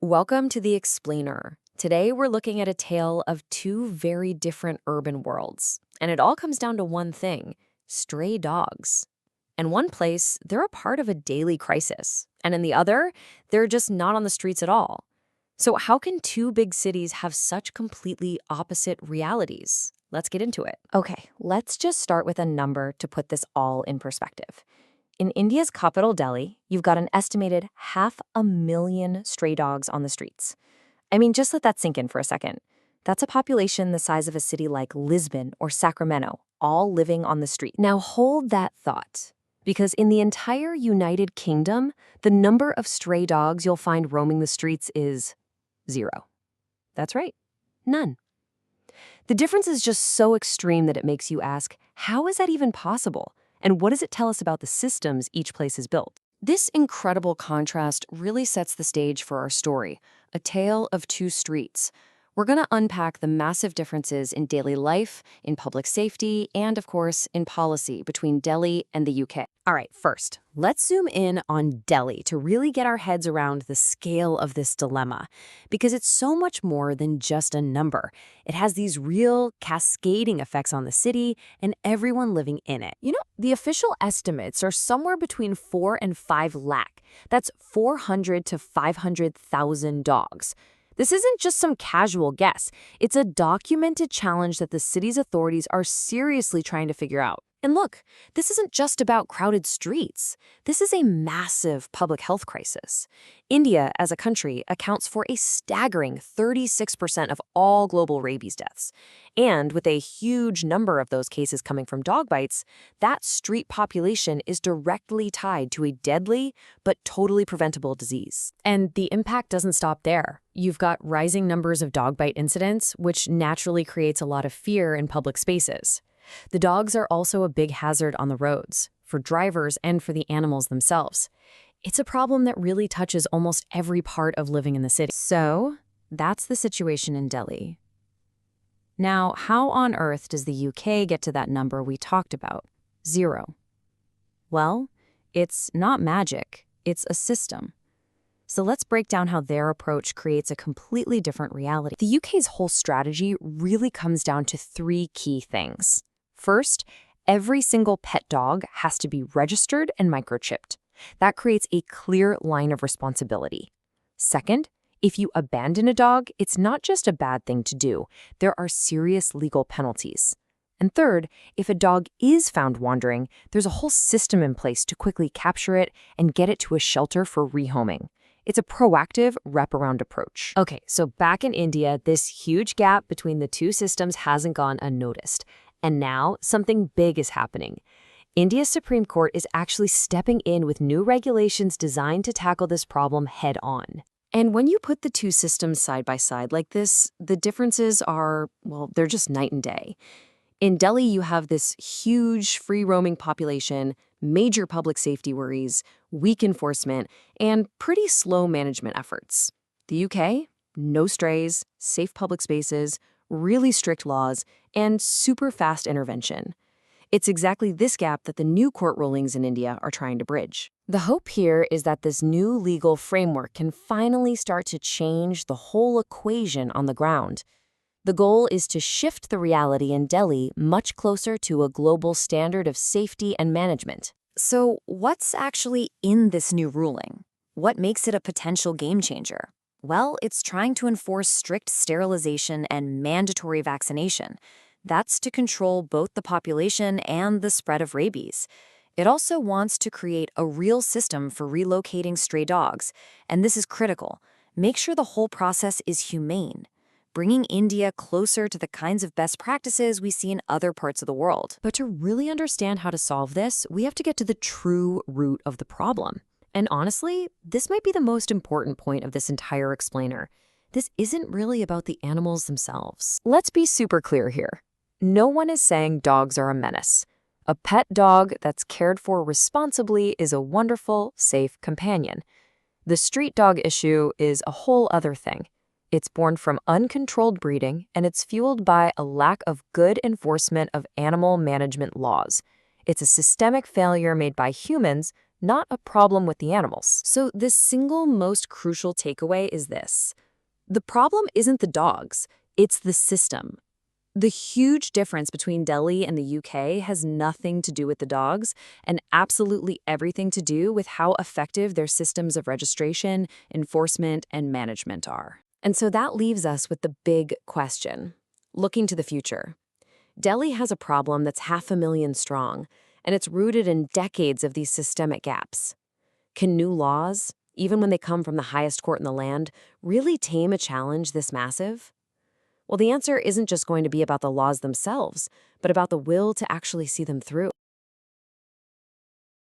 Welcome to The Explainer. Today we're looking at a tale of two very different urban worlds. And it all comes down to one thing: stray dogs. In one place, they're a part of a daily crisis. And in the other, they're just not on the streets at all. So how can two big cities have such completely opposite realities? Let's get into it. Okay, let's just start with a number to put this all in perspective. In India's capital, Delhi, you've got an estimated 500,000 stray dogs on the streets. I mean, just let that sink in for a second. That's a population the size of a city like Lisbon or Sacramento, all living on the street. Now hold that thought, because in the entire United Kingdom, the number of stray dogs you'll find roaming the streets is 0. That's right, none. The difference is just so extreme that it makes you ask, how is that even possible? And what does it tell us about the systems each place is built? This incredible contrast really sets the stage for our story, a tale of two streets. We're going to unpack the massive differences in daily life, in public safety, and of course, in policy between Delhi and the UK. All right, first, let's zoom in on Delhi to really get our heads around the scale of this dilemma, because it's so much more than just a number. It has these real cascading effects on the city and everyone living in it. You know, the official estimates are somewhere between 4 and 5 lakh. That's 400 to 500,000 dogs. This isn't just some casual guess. It's a documented challenge that the city's authorities are seriously trying to figure out. And look, this isn't just about crowded streets. This is a massive public health crisis. India, as a country, accounts for a staggering 36% of all global rabies deaths. And with a huge number of those cases coming from dog bites, that street population is directly tied to a deadly but totally preventable disease. And the impact doesn't stop there. You've got rising numbers of dog bite incidents, which naturally creates a lot of fear in public spaces. The dogs are also a big hazard on the roads, for drivers and for the animals themselves. It's a problem that really touches almost every part of living in the city. So, that's the situation in Delhi. Now, how on earth does the UK get to that number we talked about, 0? Well, it's not magic, it's a system. So let's break down how their approach creates a completely different reality. The UK's whole strategy really comes down to 3 key things. First, every single pet dog has to be registered and microchipped. That creates a clear line of responsibility. Second, if you abandon a dog, it's not just a bad thing to do. There are serious legal penalties. And third, if a dog is found wandering, there's a whole system in place to quickly capture it and get it to a shelter for rehoming. It's a proactive, wraparound approach. Okay, so back in India, this huge gap between the two systems hasn't gone unnoticed. And now, something big is happening. India's Supreme Court is actually stepping in with new regulations designed to tackle this problem head-on. And when you put the two systems side by side like this, the differences are, well, they're just night and day. In Delhi, you have this huge free-roaming population, major public safety worries, weak enforcement, and pretty slow management efforts. The UK? No strays, safe public spaces, really strict laws, and super fast intervention. It's exactly this gap that the new court rulings in India are trying to bridge. The hope here is that this new legal framework can finally start to change the whole equation on the ground. The goal is to shift the reality in Delhi much closer to a global standard of safety and management. So what's actually in this new ruling? What makes it a potential game changer? Well, it's trying to enforce strict sterilization and mandatory vaccination. That's to control both the population and the spread of rabies. It also wants to create a real system for relocating stray dogs, and this is critical. Make sure the whole process is humane, bringing India closer to the kinds of best practices we see in other parts of the world. But to really understand how to solve this, we have to get to the true root of the problem. And honestly, this might be the most important point of this entire explainer. This isn't really about the animals themselves. Let's be super clear here. No one is saying dogs are a menace. A pet dog that's cared for responsibly is a wonderful, safe companion. The street dog issue is a whole other thing. It's born from uncontrolled breeding, and it's fueled by a lack of good enforcement of animal management laws. It's a systemic failure made by humans not a problem with the animals. So the single most crucial takeaway is this. The problem isn't the dogs, it's the system. The huge difference between Delhi and the UK has nothing to do with the dogs and absolutely everything to do with how effective their systems of registration, enforcement, and management are. And so that leaves us with the big question. Looking to the future. Delhi has a problem that's 500,000 strong, and it's rooted in decades of these systemic gaps. Can new laws, even when they come from the highest court in the land, really tame a challenge this massive? Well, the answer isn't just going to be about the laws themselves, but about the will to actually see them through.